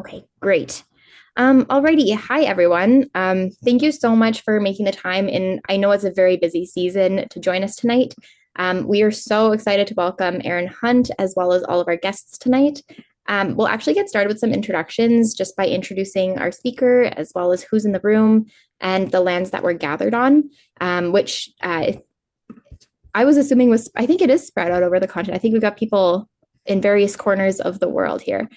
Okay, great. Alrighty. Hi, everyone. Thank you so much for making the time. And I know it's a very busy season to join us tonight. We are so excited to welcome Erin Hunt as well as all of our guests tonight. We'll actually get started with some introductions just by introducing our speaker as well as who's in the room and the lands that we're gathered on, which I was assuming I think it is spread out over the continent. I think we've got people in various corners of the world here.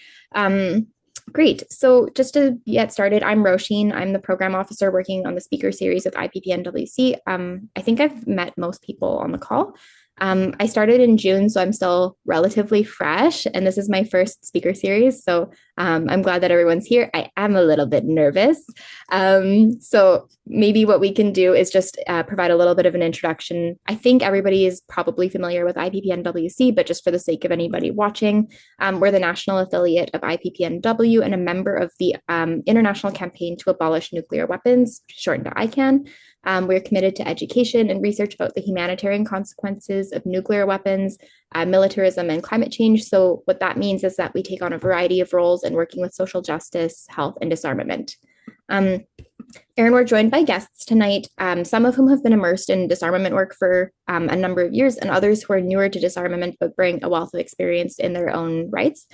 Great. So just to get started, I'm Roisin. I'm the program officer working on the speaker series with IPPNWC. I think I've met most people on the call. I started in June, so I'm still relatively fresh, and this is my first speaker series. So I'm glad that everyone's here. I am a little bit nervous. So maybe what we can do is just provide a little bit of an introduction. I think everybody is probably familiar with IPPNWC, but just for the sake of anybody watching, we're the national affiliate of IPPNW and a member of the International Campaign to Abolish Nuclear Weapons, shortened to ICAN. We're committed to education and research about the humanitarian consequences of nuclear weapons, militarism, and climate change. So what that means is that we take on a variety of roles in working with social justice, health, and disarmament. Erin, we're joined by guests tonight, some of whom have been immersed in disarmament work for a number of years, and others who are newer to disarmament but bring a wealth of experience in their own rights.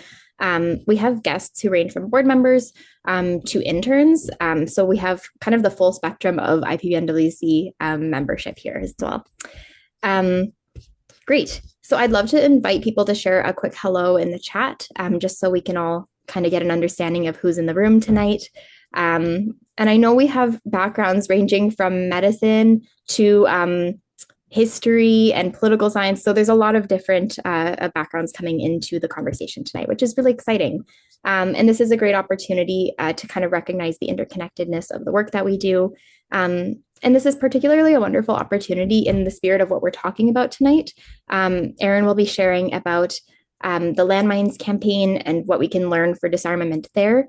We have guests who range from board members to interns. So we have kind of the full spectrum of IPPNWC membership here as well. Great. So I'd love to invite people to share a quick hello in the chat, just so we can all kind of get an understanding of who's in the room tonight. And I know we have backgrounds ranging from medicine to history and political science. So there's a lot of different backgrounds coming into the conversation tonight, which is really exciting. And this is a great opportunity to kind of recognize the interconnectedness of the work that we do. And this is particularly a wonderful opportunity in the spirit of what we're talking about tonight. Erin will be sharing about the Landmines campaign and what we can learn for disarmament there,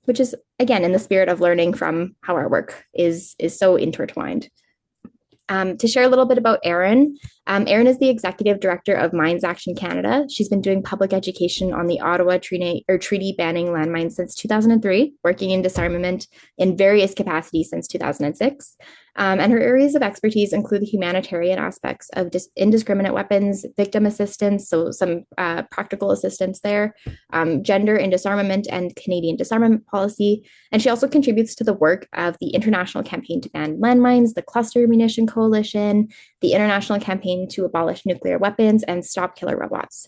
which is, again, in the spirit of learning from how our work is so intertwined. To share a little bit about Erin, Erin is the Executive Director of Mines Action Canada. She's been doing public education on the Ottawa Treaty banning landmines since 2003, working in disarmament in various capacities since 2006. And her areas of expertise include the humanitarian aspects of indiscriminate weapons, victim assistance, so some practical assistance there, gender in disarmament, and Canadian disarmament policy. And she also contributes to the work of the International Campaign to Ban Landmines, the Cluster Munition Coalition, the International Campaign to Abolish Nuclear Weapons, and Stop Killer Robots.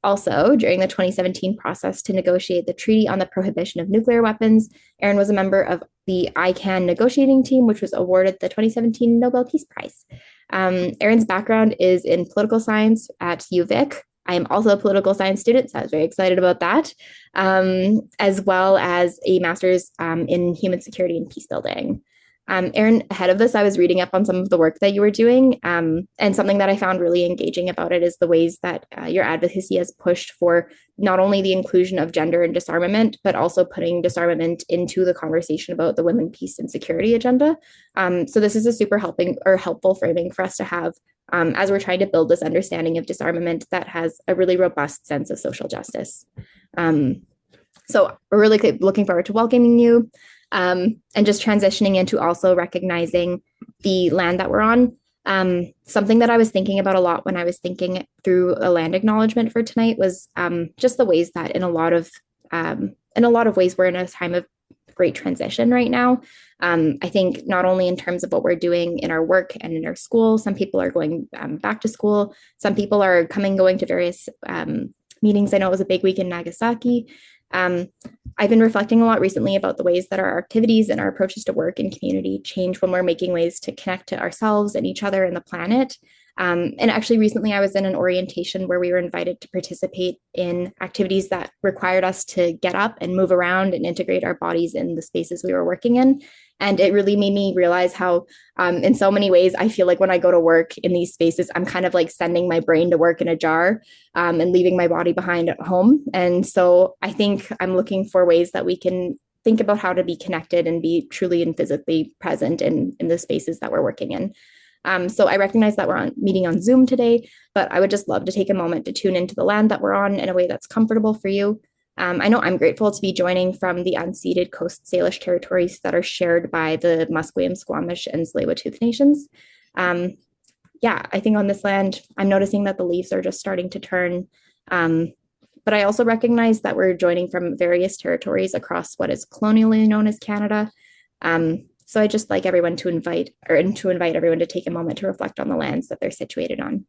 Also, during the 2017 process to negotiate the Treaty on the Prohibition of Nuclear Weapons, Erin was a member of the ICAN negotiating team, which was awarded the 2017 Nobel Peace Prize. Erin's background is in political science at UVic. I am also a political science student, so I was very excited about that, as well as a master's in human security and peace building. Erin, ahead of this, I was reading up on some of the work that you were doing, and something that I found really engaging about it is the ways that your advocacy has pushed for not only the inclusion of gender and disarmament, but also putting disarmament into the conversation about the women, peace, and security agenda. So this is a super helpful framing for us to have as we're trying to build this understanding of disarmament that has a really robust sense of social justice. So we're really looking forward to welcoming you. And just transitioning into also recognizing the land that we're on. Something that I was thinking about a lot when I was thinking through a land acknowledgement for tonight was just the ways that in a lot of ways we're in a time of great transition right now. I think not only in terms of what we're doing in our work and in our school, some people are going back to school, some people are going to various meetings. I know it was a big week in Nagasaki. I've been reflecting a lot recently about the ways that our activities and our approaches to work and community change when we're making ways to connect to ourselves and each other and the planet. And actually recently I was in an orientation where we were invited to participate in activities that required us to get up and move around and integrate our bodies in the spaces we were working in. And it really made me realize how, in so many ways, I feel like when I go to work in these spaces, I'm kind of like sending my brain to work in a jar and leaving my body behind at home. And so I think I'm looking for ways that we can think about how to be connected and be truly and physically present in the spaces that we're working in. So I recognize that we're meeting on Zoom today, but I would just love to take a moment to tune into the land that we're on in a way that's comfortable for you. I know I'm grateful to be joining from the unceded Coast Salish territories that are shared by the Musqueam, Squamish, and Tsleil-Waututh nations. Um, yeah, I think on this land, I'm noticing that the leaves are just starting to turn. Um, but I also recognize that we're joining from various territories across what is colonially known as Canada. So I just like everyone to invite everyone to take a moment to reflect on the lands that they're situated on.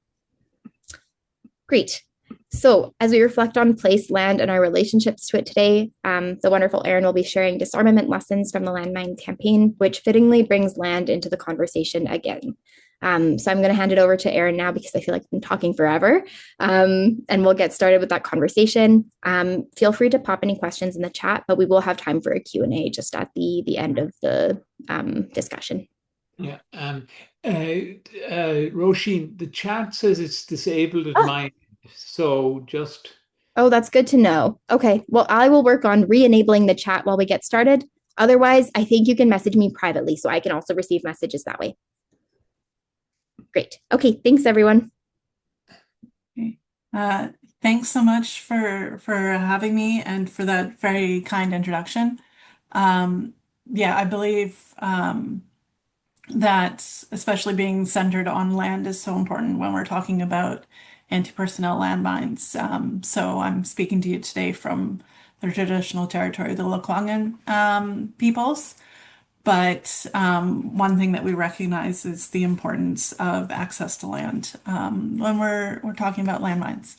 Great. So, as we reflect on place, land, and our relationships to it today, the wonderful Erin will be sharing disarmament lessons from the Landmine campaign, which fittingly brings land into the conversation again. So, I'm going to hand it over to Erin now because I feel like I've been talking forever, and we'll get started with that conversation. Feel free to pop any questions in the chat, but we will have time for a Q&A just at the end of the discussion. Yeah. Roisin, the chat says it's disabled at Ah, mine. So just, oh, that's good to know. Okay, well, I will work on re-enabling the chat while we get started. Otherwise, I think you can message me privately so I can also receive messages that way. Great. Okay, thanks everyone. Okay. Uh, Thanks so much for having me and for that very kind introduction. Yeah, I believe that especially being centered on land is so important when we're talking about anti-personnel landmines. So I'm speaking to you today from the traditional territory, the Lekwungen peoples. But one thing that we recognize is the importance of access to land when we're talking about landmines.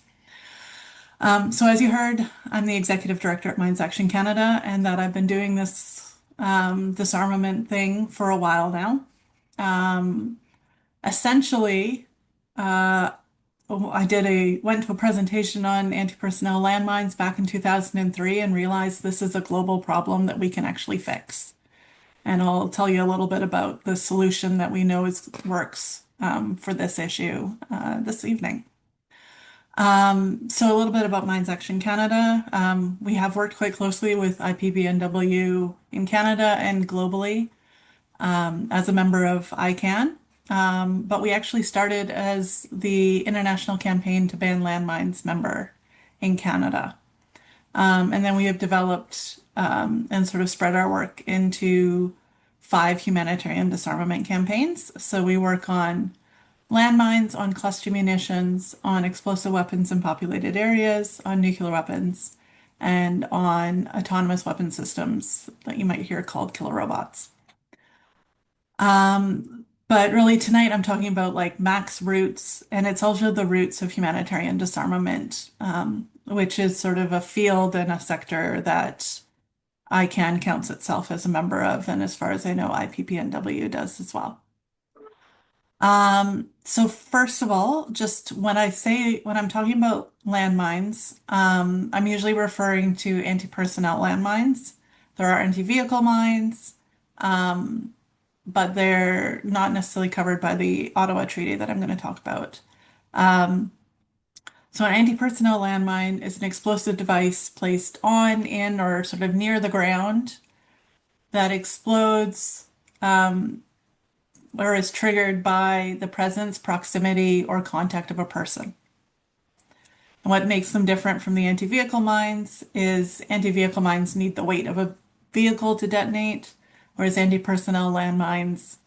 So as you heard, I'm the executive director at Mines Action Canada, and that I've been doing this disarmament thing for a while now. Essentially, went to a presentation on anti-personnel landmines back in 2003 and realized this is a global problem that we can actually fix. And I'll tell you a little bit about the solution that we know works for this issue this evening. So a little bit about Mines Action Canada. We have worked quite closely with IPBNW in Canada and globally as a member of ICANN. But we actually started as the International Campaign to Ban Landmines member in Canada. And then we have developed and sort of spread our work into 5 humanitarian disarmament campaigns. So we work on landmines, on cluster munitions, on explosive weapons in populated areas, on nuclear weapons, and on autonomous weapon systems that you might hear called killer robots. But really tonight I'm talking about like max roots, and it's also the roots of humanitarian disarmament, which is sort of a field and a sector that ICANN counts itself as a member of, and as far as I know, IPPNW does as well. So first of all, just when I'm talking about landmines, I'm usually referring to anti-personnel landmines. There are anti-vehicle mines, but they're not necessarily covered by the Ottawa Treaty that I'm going to talk about. So an anti-personnel landmine is an explosive device placed on, in, or sort of near the ground that explodes or is triggered by the presence, proximity, or contact of a person. And what makes them different from the anti-vehicle mines is anti-vehicle mines need the weight of a vehicle to detonate, whereas anti-personnel landmines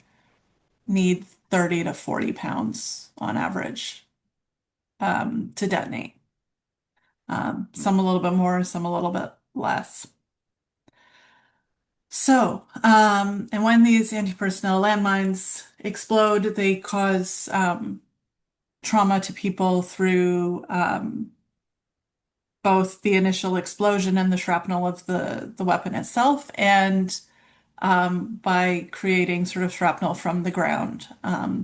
need 30 to 40 pounds on average to detonate. Some a little bit more, some a little bit less. So, and when these anti-personnel landmines explode, they cause trauma to people through both the initial explosion and the shrapnel of the weapon itself, and by creating sort of shrapnel from the ground.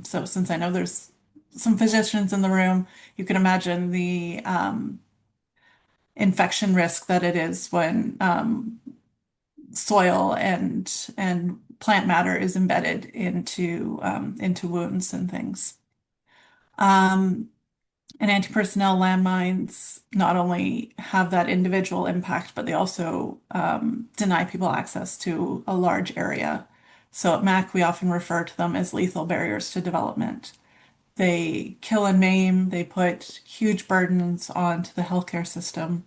So since I know there's some physicians in the room, you can imagine the infection risk that it is when soil and plant matter is embedded into wounds and things. And anti-personnel landmines not only have that individual impact, but they also deny people access to a large area. So at MAC, we often refer to them as lethal barriers to development. They kill and maim, they put huge burdens onto the healthcare system.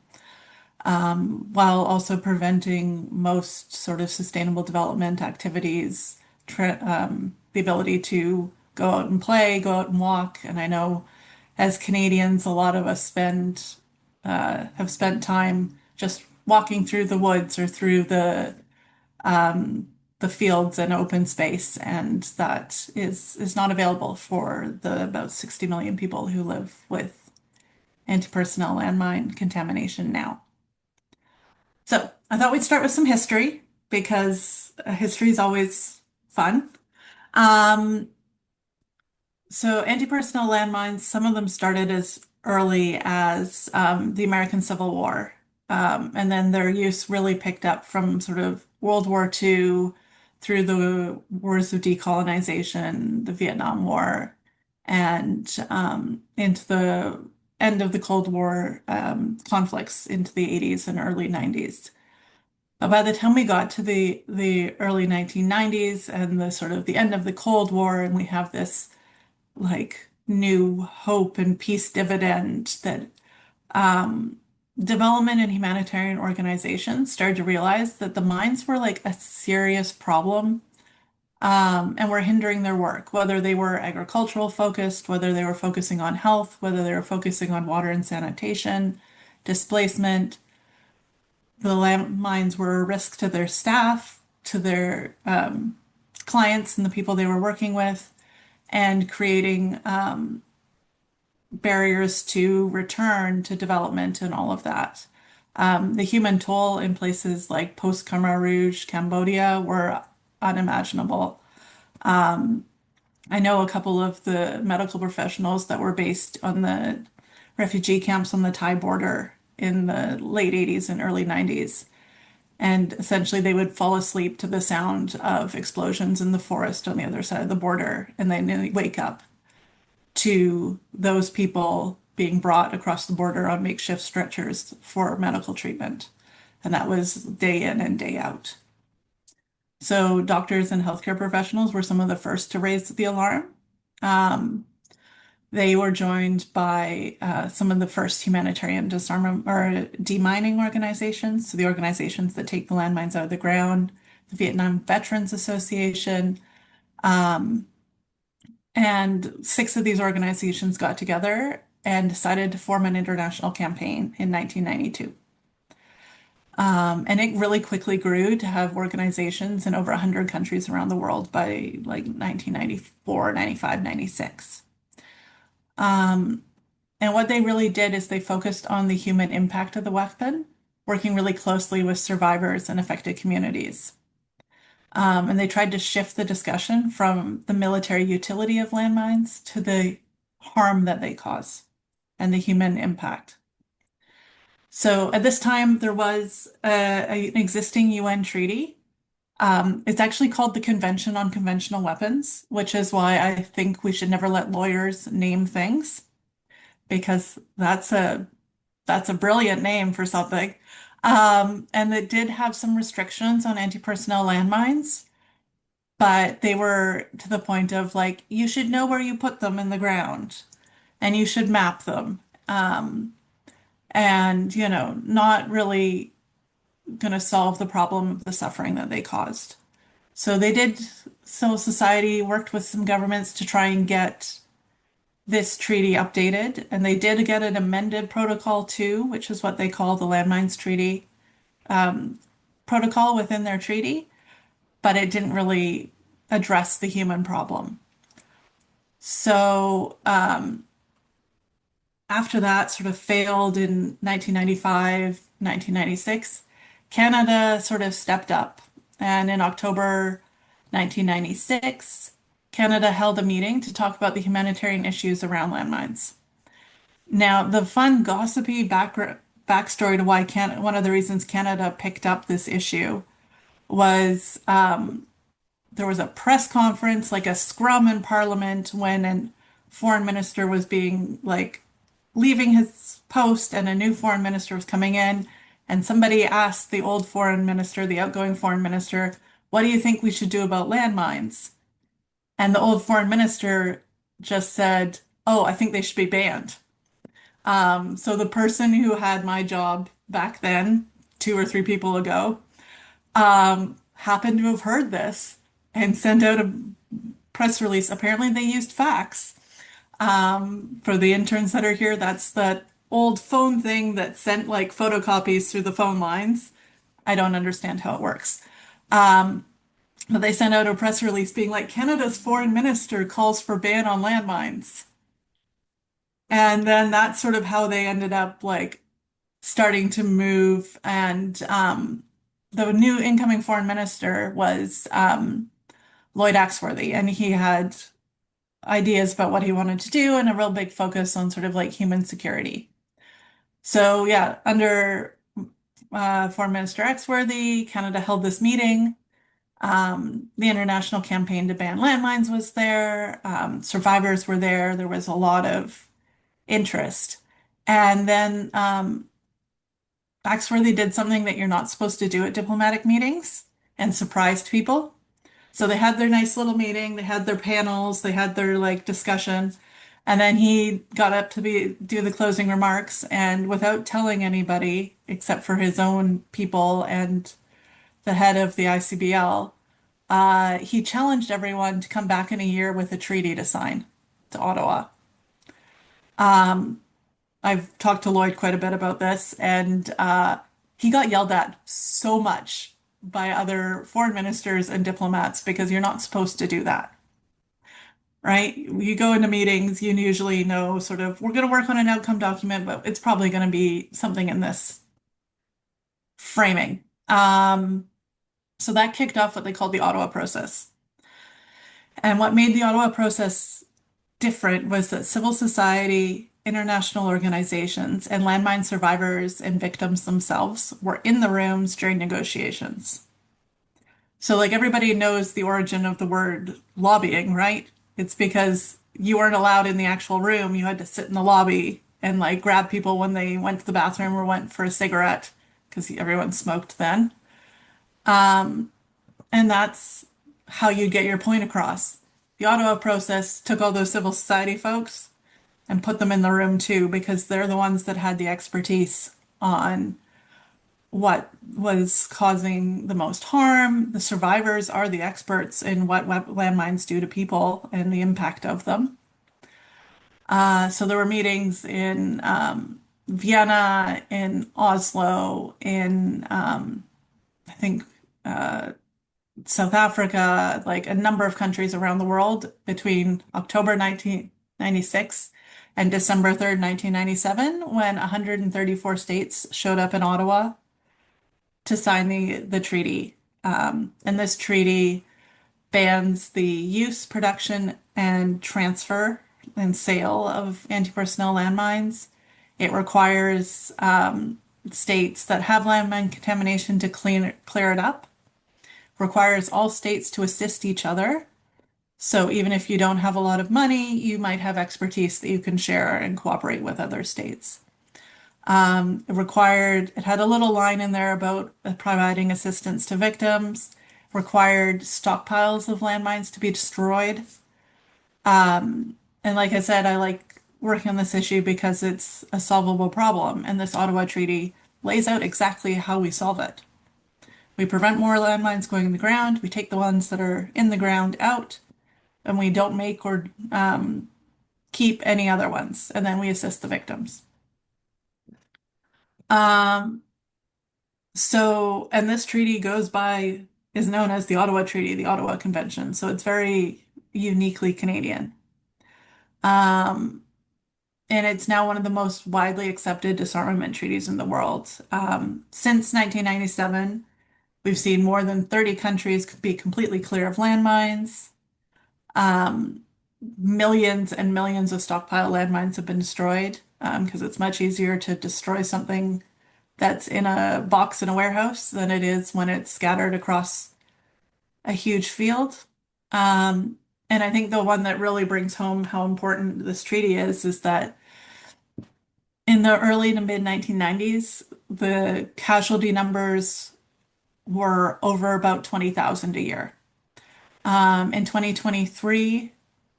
while also preventing most sort of sustainable development activities, the ability to go out and play, go out and walk. And I know as Canadians, a lot of us have spent time just walking through the woods or through the fields and open space, and that is not available for the about 60 million people who live with anti-personnel landmine contamination now. So I thought we'd start with some history because history is always fun. Um, so anti-personnel landmines, some of them started as early as the American Civil War. And then their use really picked up from sort of World War II through the wars of decolonization, the Vietnam War, and into the end of the Cold War conflicts into the 80s and early 90s. But by the time we got to the early 1990s and the sort of the end of the Cold War, and we have this like new hope and peace dividend that development and humanitarian organizations started to realize that the mines were like a serious problem, and were hindering their work, whether they were agricultural focused, whether they were focusing on health, whether they were focusing on water and sanitation, displacement. The landmines were a risk to their staff, to their clients and the people they were working with, and creating barriers to return to development and all of that. The human toll in places like post-Khmer Rouge, Cambodia, were unimaginable. I know a couple of the medical professionals that were based on the refugee camps on the Thai border in the late 80s and early 90s. And essentially, they would fall asleep to the sound of explosions in the forest on the other side of the border. And then they wake up to those people being brought across the border on makeshift stretchers for medical treatment. And that was day in and day out. So doctors and healthcare professionals were some of the first to raise the alarm. Um, they were joined by some of the first humanitarian disarmament or demining organizations, so the organizations that take the landmines out of the ground, the Vietnam Veterans Association, and six of these organizations got together and decided to form an international campaign in 1992. And it really quickly grew to have organizations in over 100 countries around the world by like 1994, 95, 96. And what they really did is they focused on the human impact of the weapon, working really closely with survivors and affected communities. And they tried to shift the discussion from the military utility of landmines to the harm that they cause and the human impact. So at this time, there was an existing UN treaty. It's actually called the Convention on Conventional Weapons, which is why I think we should never let lawyers name things, because that's a brilliant name for something. And it did have some restrictions on anti-personnel landmines, but they were to the point of like, you should know where you put them in the ground and you should map them. And, not really going to solve the problem of the suffering that they caused. So they did, civil society worked with some governments to try and get this treaty updated, and they did get an amended protocol too, which is what they call the Landmines Treaty protocol within their treaty, but it didn't really address the human problem. So after that sort of failed in 1995, 1996, Canada sort of stepped up. And in October 1996, Canada held a meeting to talk about the humanitarian issues around landmines. Now, the fun, gossipy backstory to why one of the reasons Canada picked up this issue was there was a press conference, like a scrum in Parliament, when a foreign minister was being like leaving his post and a new foreign minister was coming in. And somebody asked the old foreign minister, the outgoing foreign minister, what do you think we should do about landmines? And the old foreign minister just said, oh, I think they should be banned. So the person who had my job back then, 2 or 3 people ago, happened to have heard this and sent out a press release. Apparently, they used fax. For the interns that are here, that's that old phone thing that sent like photocopies through the phone lines. I don't understand how it works. But they sent out a press release being like, Canada's foreign minister calls for ban on landmines. And then that's sort of how they ended up like starting to move. And the new incoming foreign minister was Lloyd Axworthy, and he had ideas about what he wanted to do and a real big focus on sort of like human security. So yeah, under Foreign Minister Axworthy, Canada held this meeting. The international campaign to ban landmines was there. Survivors were there. There was a lot of interest. And then Axworthy did something that you're not supposed to do at diplomatic meetings and surprised people. So they had their nice little meeting, they had their panels, they had their like discussion, and then he got up to do the closing remarks, and without telling anybody except for his own people and the head of the ICBL, he challenged everyone to come back in a year with a treaty to sign to Ottawa. I've talked to Lloyd quite a bit about this, and he got yelled at so much by other foreign ministers and diplomats because you're not supposed to do that, right? You go into meetings, you usually know sort of, we're going to work on an outcome document, but it's probably going to be something in this framing. So that kicked off what they called the Ottawa process. And what made the Ottawa process different was that civil society, international organizations, and landmine survivors and victims themselves were in the rooms during negotiations. So, like, everybody knows the origin of the word lobbying, right? It's because you weren't allowed in the actual room. You had to sit in the lobby and, like, grab people when they went to the bathroom or went for a cigarette, because everyone smoked then. And that's how you get your point across. The Ottawa process took all those civil society folks and put them in the room too, because they're the ones that had the expertise on what was causing the most harm. The survivors are the experts in what landmines do to people and the impact of them. So there were meetings in Vienna, in Oslo, in I think South Africa, like a number of countries around the world between October 1996 and December 3rd, 1997, when 134 states showed up in Ottawa to sign the treaty. And this treaty bans the use, production, and transfer and sale of anti-personnel landmines. It requires states that have landmine contamination to clear it up, requires all states to assist each other. So even if you don't have a lot of money, you might have expertise that you can share and cooperate with other states. It had a little line in there about providing assistance to victims, required stockpiles of landmines to be destroyed. And like I said, I like working on this issue because it's a solvable problem, and this Ottawa Treaty lays out exactly how we solve it. We prevent more landmines going in the ground, we take the ones that are in the ground out, and we don't make or keep any other ones, and then we assist the victims. Um, and this treaty is known as the Ottawa Treaty, the Ottawa Convention. So it's very uniquely Canadian. Um, and it's now one of the most widely accepted disarmament treaties in the world. Since 1997, we've seen more than 30 countries be completely clear of landmines. Um, Millions and millions of stockpile landmines have been destroyed because it's much easier to destroy something that's in a box in a warehouse than it is when it's scattered across a huge field. Um, and I think the one that really brings home how important this treaty is that in the early to mid 1990s, the casualty numbers were over about 20,000 a year. In 2023,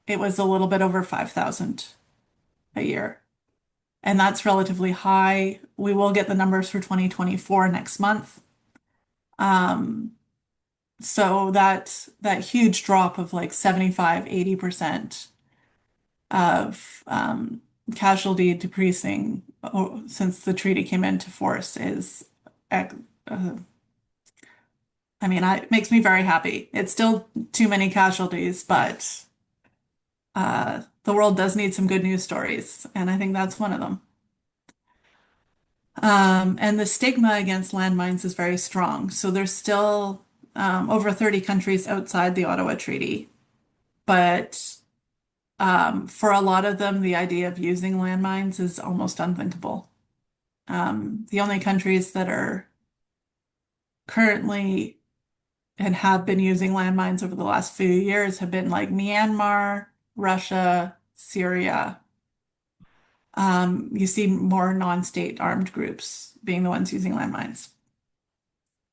it was a little bit over 5,000 a year. and that's relatively high. We will get the numbers for 2024 next month. Um, so that huge drop of like 75, 80% of casualty decreasing since the treaty came into force is, uh, I mean, it makes me very happy. It's still too many casualties, but the world does need some good news stories, and I think that's one of them. And the stigma against landmines is very strong. So there's still over 30 countries outside the Ottawa Treaty, but for a lot of them, the idea of using landmines is almost unthinkable. The only countries that are currently and have been using landmines over the last few years have been like Myanmar, Russia, Syria. You see more non-state armed groups being the ones using landmines.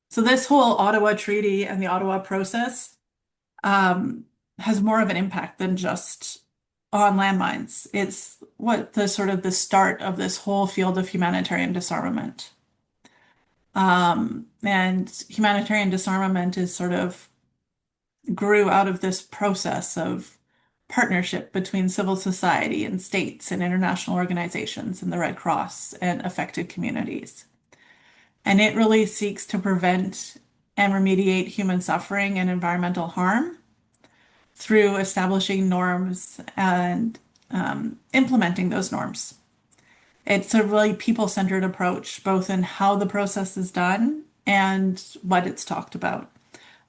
So this whole Ottawa Treaty and the Ottawa process um, has more of an impact than just on landmines. It's what the sort of the start of this whole field of humanitarian disarmament. And humanitarian disarmament is sort of grew out of this process of partnership between civil society and states and international organizations and the Red Cross and affected communities. And it really seeks to prevent and remediate human suffering and environmental harm through establishing norms and implementing those norms. It's a really people-centered approach, both in how the process is done and what it's talked about.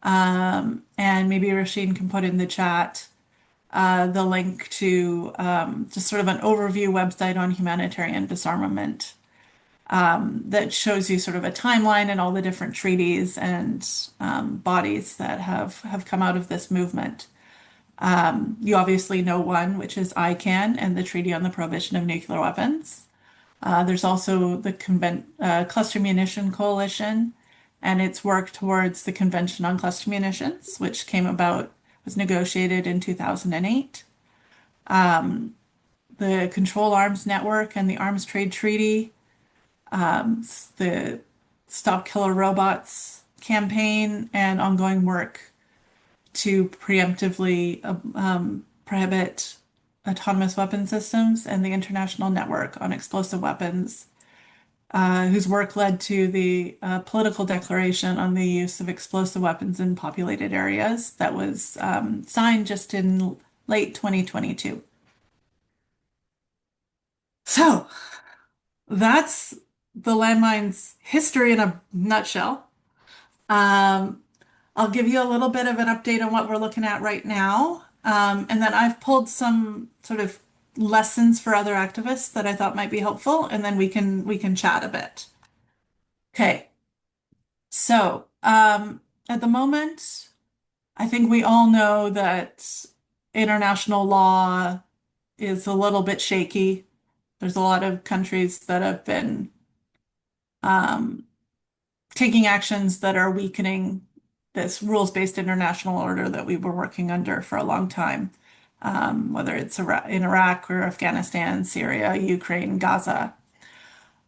And maybe Rasheen can put in the chat the link to just sort of an overview website on humanitarian disarmament that shows you sort of a timeline and all the different treaties and bodies that have come out of this movement. You obviously know one, which is ICAN and the Treaty on the Prohibition of Nuclear Weapons. There's also the Cluster Munition Coalition and its work towards the Convention on Cluster Munitions, which was negotiated in 2008. The Control Arms Network and the Arms Trade Treaty, the Stop Killer Robots campaign, and ongoing work to preemptively prohibit autonomous weapon systems, and the International Network on Explosive Weapons, whose work led to the political declaration on the use of explosive weapons in populated areas that was signed just in late 2022. So that's the landmines history in a nutshell. Um, I'll give you a little bit of an update on what we're looking at right now. And then I've pulled some sort of lessons for other activists that I thought might be helpful, and then we can chat a bit. Okay. So, at the moment, I think we all know that international law is a little bit shaky. There's a lot of countries that have been um, taking actions that are weakening this rules-based international order that we were working under for a long time, whether it's in Iraq or Afghanistan, Syria, Ukraine, Gaza.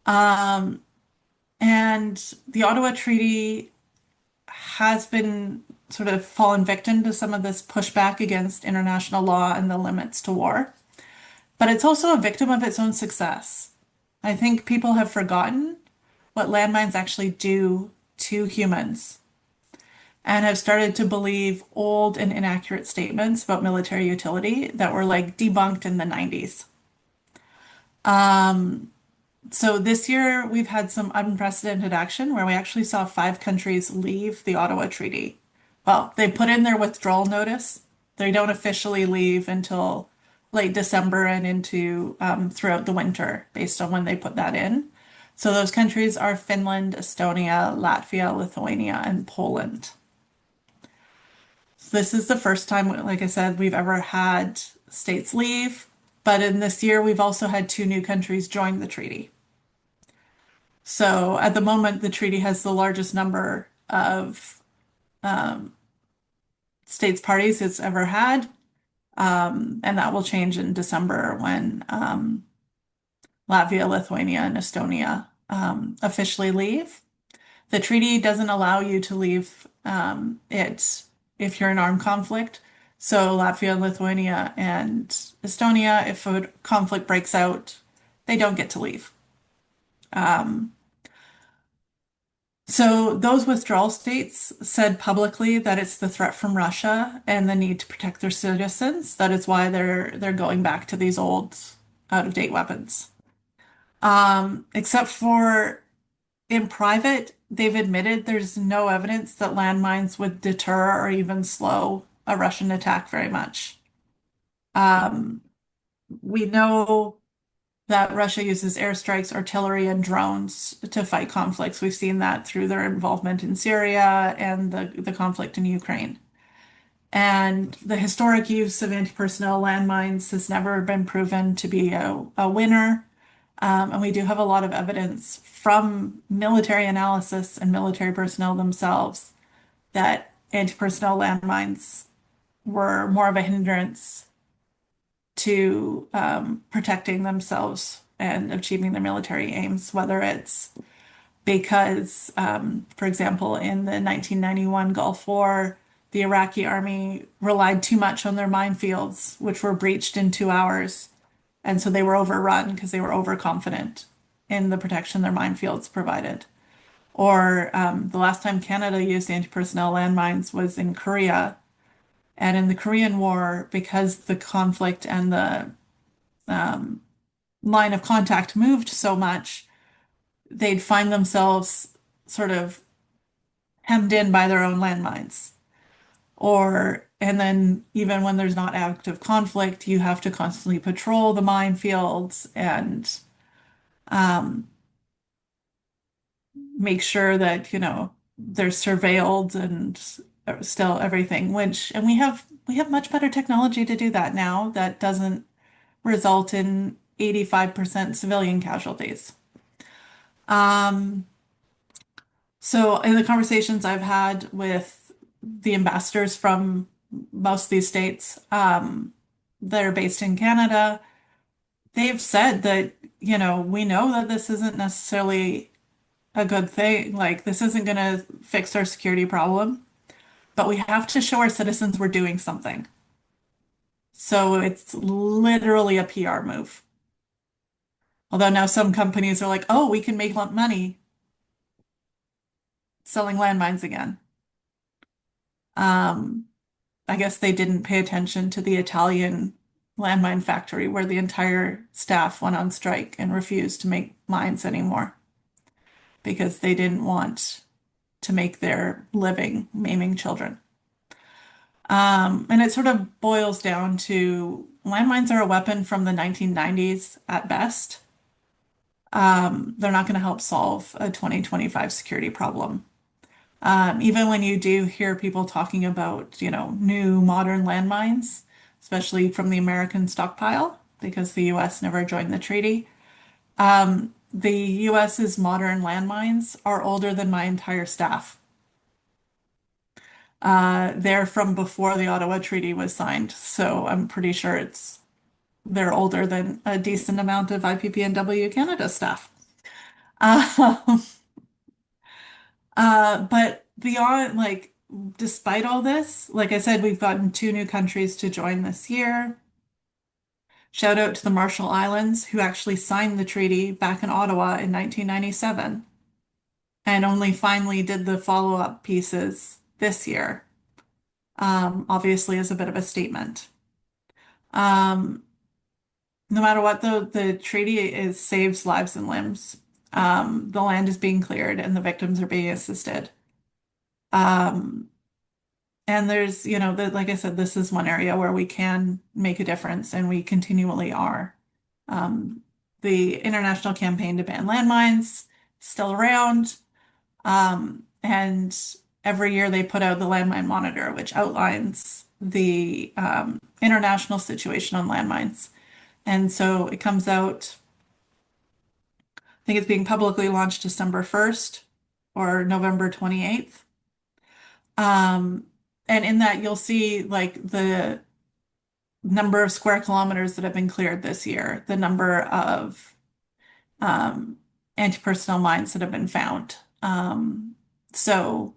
Um, and the Ottawa Treaty has been sort of fallen victim to some of this pushback against international law and the limits to war. But it's also a victim of its own success. I think people have forgotten what landmines actually do to humans and have started to believe old and inaccurate statements about military utility that were like debunked in the 90s. So this year we've had some unprecedented action where we actually saw 5 countries leave the Ottawa Treaty. Well, they put in their withdrawal notice. They don't officially leave until late December and into throughout the winter, based on when they put that in. So those countries are Finland, Estonia, Latvia, Lithuania, and Poland. So this is the first time, like I said, we've ever had states leave. But in this year, we've also had 2 new countries join the treaty. So at the moment, the treaty has the largest number of states parties it's ever had. And that will change in December when Latvia, Lithuania, and Estonia officially leave. The treaty doesn't allow you to leave it if you're in armed conflict. So Latvia, Lithuania, and Estonia, if a conflict breaks out, they don't get to leave. Um, so those withdrawal states said publicly that it's the threat from Russia and the need to protect their citizens. That is why they're going back to these old, out-of-date weapons. Except for in private, they've admitted there's no evidence that landmines would deter or even slow a Russian attack very much. Um, we know that Russia uses airstrikes, artillery, and drones to fight conflicts. We've seen that through their involvement in Syria and the conflict in Ukraine. And the historic use of anti-personnel landmines has never been proven to be a winner. And we do have a lot of evidence from military analysis and military personnel themselves that anti-personnel landmines were more of a hindrance to protecting themselves and achieving their military aims, whether it's because, for example, in the 1991 Gulf War, the Iraqi army relied too much on their minefields, which were breached in 2 hours. And so they were overrun because they were overconfident in the protection their minefields provided. Or the last time Canada used anti-personnel landmines was in Korea. And in the Korean War, because the conflict and the um, line of contact moved so much, they'd find themselves sort of hemmed in by their own landmines. And then even when there's not active conflict, you have to constantly patrol the minefields and um, make sure that, they're surveilled and still everything, and we have much better technology to do that now that doesn't result in 85% civilian casualties. Um, so in the conversations I've had with the ambassadors from most of these states that are based in Canada, they've said that, we know that this isn't necessarily a good thing. Like, this isn't going to fix our security problem, but we have to show our citizens we're doing something. So it's literally a PR move. Although now some companies are like, oh, we can make money selling landmines again. Um, I guess they didn't pay attention to the Italian landmine factory where the entire staff went on strike and refused to make mines anymore because they didn't want to make their living maiming children. And it sort of boils down to landmines are a weapon from the 1990s at best. They're not going to help solve a 2025 security problem. Even when you do hear people talking about, new modern landmines, especially from the American stockpile, because the US never joined the treaty, the US's modern landmines are older than my entire staff. They're from before the Ottawa Treaty was signed, so I'm pretty sure they're older than a decent amount of IPPNW Canada staff. Um, but beyond, like, despite all this, like I said, we've gotten two new countries to join this year. Shout out to the Marshall Islands, who actually signed the treaty back in Ottawa in 1997 and only finally did the follow-up pieces this year, obviously as a bit of a statement. Um, no matter what, the treaty saves lives and limbs. The land is being cleared and the victims are being assisted. Um, And there's, like I said, this is one area where we can make a difference, and we continually are. Um, the international campaign to ban landmines still around, and every year they put out the Landmine Monitor, which outlines the international situation on landmines. And so it comes out, I think it's being publicly launched December 1st or November 28th. Um, and in that, you'll see like the number of square kilometers that have been cleared this year, the number of um, anti-personnel mines that have been found. So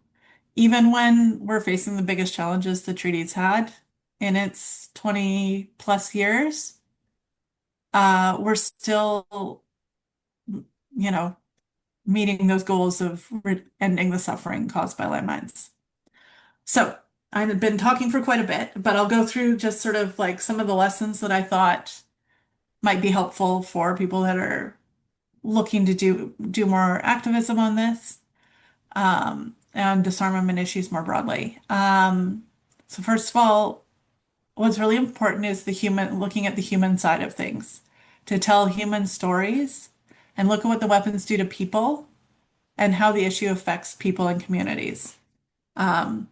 even when we're facing the biggest challenges the treaty's had in its 20 plus years, we're still, you know, meeting those goals of ending the suffering caused by landmines. So I've been talking for quite a bit, but I'll go through just sort of like some of the lessons that I thought might be helpful for people that are looking to do more activism on this, and disarmament issues more broadly. So first of all, what's really important is looking at the human side of things, to tell human stories and look at what the weapons do to people and how the issue affects people and communities. Um,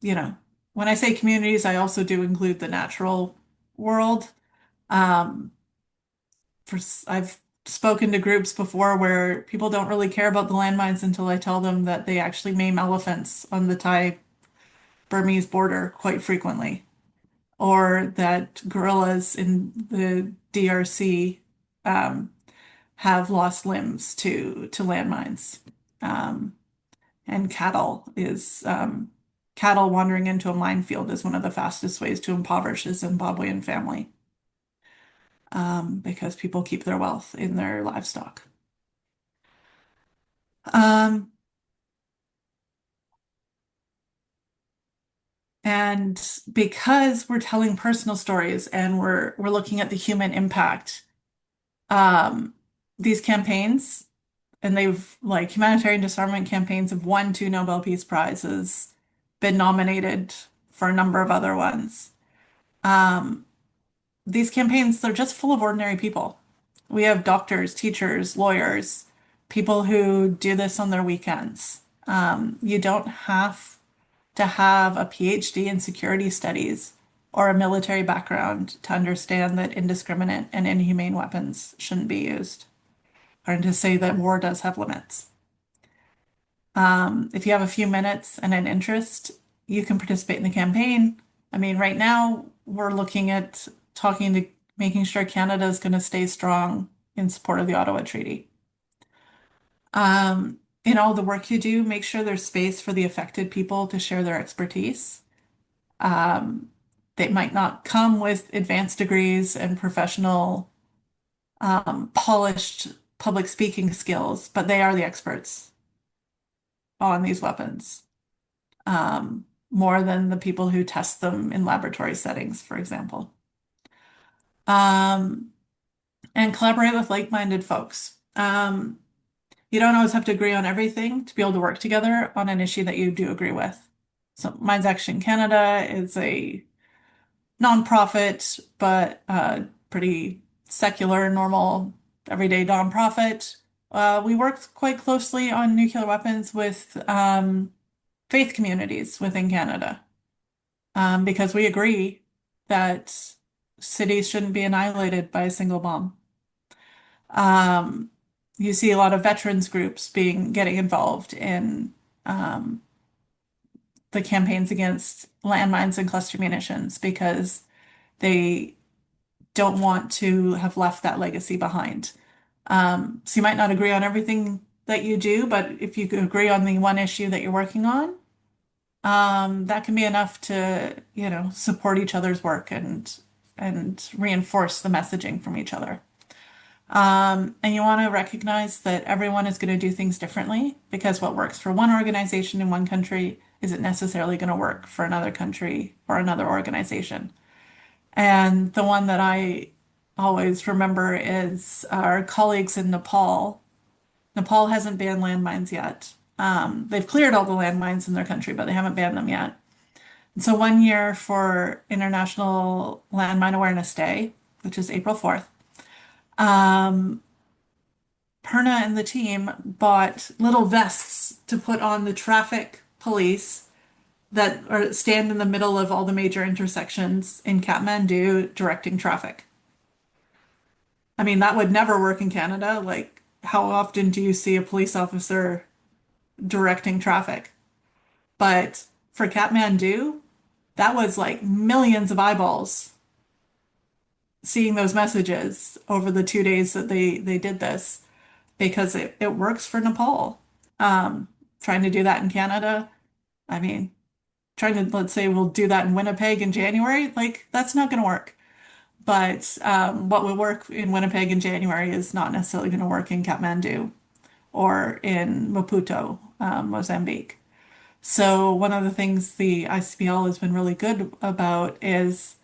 you know, when I say communities, I also do include the natural world. Um, I've spoken to groups before where people don't really care about the landmines until I tell them that they actually maim elephants on the Thai-Burmese border quite frequently, or that gorillas in the DRC um, have lost limbs to landmines. Um, and cattle wandering into a minefield is one of the fastest ways to impoverish a Zimbabwean family, because people keep their wealth in their livestock. Um, and because we're telling personal stories and we're looking at the human impact, um, these campaigns, and they've like humanitarian disarmament campaigns have won 2 Nobel Peace Prizes, been nominated for a number of other ones. Um, these campaigns, they're just full of ordinary people. We have doctors, teachers, lawyers, people who do this on their weekends. You don't have to have a PhD in security studies or a military background to understand that indiscriminate and inhumane weapons shouldn't be used, or to say that war does have limits. If you have a few minutes and an interest, you can participate in the campaign. I mean, right now we're looking at talking to making sure Canada is going to stay strong in support of the Ottawa Treaty. In all the work you do, make sure there's space for the affected people to share their expertise. Um, they might not come with advanced degrees and professional, polished public speaking skills, but they are the experts on these weapons, more than the people who test them in laboratory settings, for example. Um, and collaborate with like-minded folks. You don't always have to agree on everything to be able to work together on an issue that you do agree with. So Mines Action Canada is a nonprofit, but pretty secular, normal, everyday nonprofit. We work quite closely on nuclear weapons with faith communities within Canada, because we agree that cities shouldn't be annihilated by a single bomb. Um, you see a lot of veterans groups getting involved in um, the campaigns against landmines and cluster munitions because they don't want to have left that legacy behind. So you might not agree on everything that you do, but if you agree on the one issue that you're working on, that can be enough to, support each other's work and reinforce the messaging from each other. And you want to recognize that everyone is going to do things differently because what works for one organization in one country isn't necessarily going to work for another country or another organization. And the one that I always remember is our colleagues in Nepal. Nepal hasn't banned landmines yet. They've cleared all the landmines in their country, but they haven't banned them yet. And so one year for International Landmine Awareness Day, which is April 4th, um, Perna and the team bought little vests to put on the traffic police stand in the middle of all the major intersections in Kathmandu directing traffic. I mean, that would never work in Canada. Like, how often do you see a police officer directing traffic? But for Kathmandu, that was like millions of eyeballs seeing those messages over the 2 days that they did this. because it works for Nepal. Um, Trying to do that in Canada, I mean, trying to, let's say we'll do that in Winnipeg in January, like that's not going to work. But what will work in Winnipeg in January is not necessarily going to work in Kathmandu or in Maputo, Mozambique. So one of the things the ICPL has been really good about is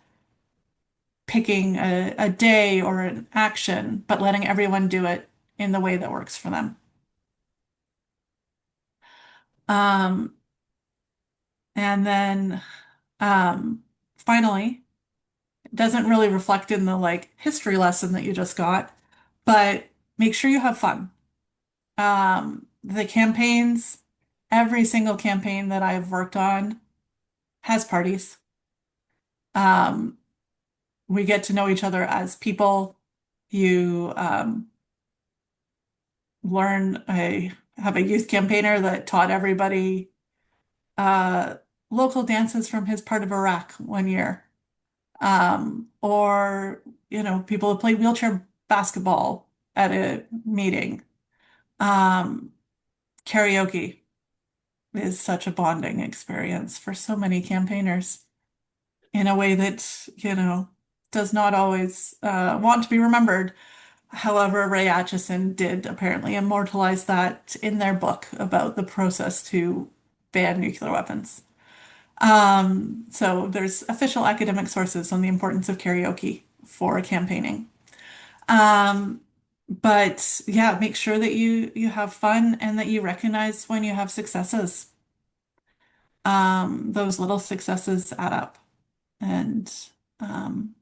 picking a day or an action, but letting everyone do it in the way that works for them. Um, and then finally, it doesn't really reflect in the like history lesson that you just got, but make sure you have fun. The campaigns, every single campaign that I've worked on has parties. Um, we get to know each other as people. You learn I have a youth campaigner that taught everybody uh, local dances from his part of Iraq one year. Or, people have played wheelchair basketball at a meeting. Um, Karaoke is such a bonding experience for so many campaigners in a way that, does not always want to be remembered. However, Ray Atchison did apparently immortalize that in their book about the process to ban nuclear weapons. So there's official academic sources on the importance of karaoke for campaigning. Um, but yeah, make sure that you have fun and that you recognize when you have successes. Those little successes add up. And um,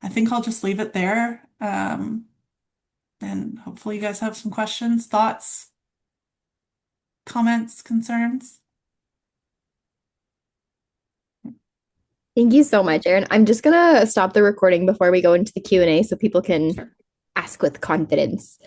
I think I'll just leave it there. And hopefully you guys have some questions, thoughts, comments, concerns. Thank you so much, Erin. I'm just gonna stop the recording before we go into the Q&A so people can Sure. ask with confidence.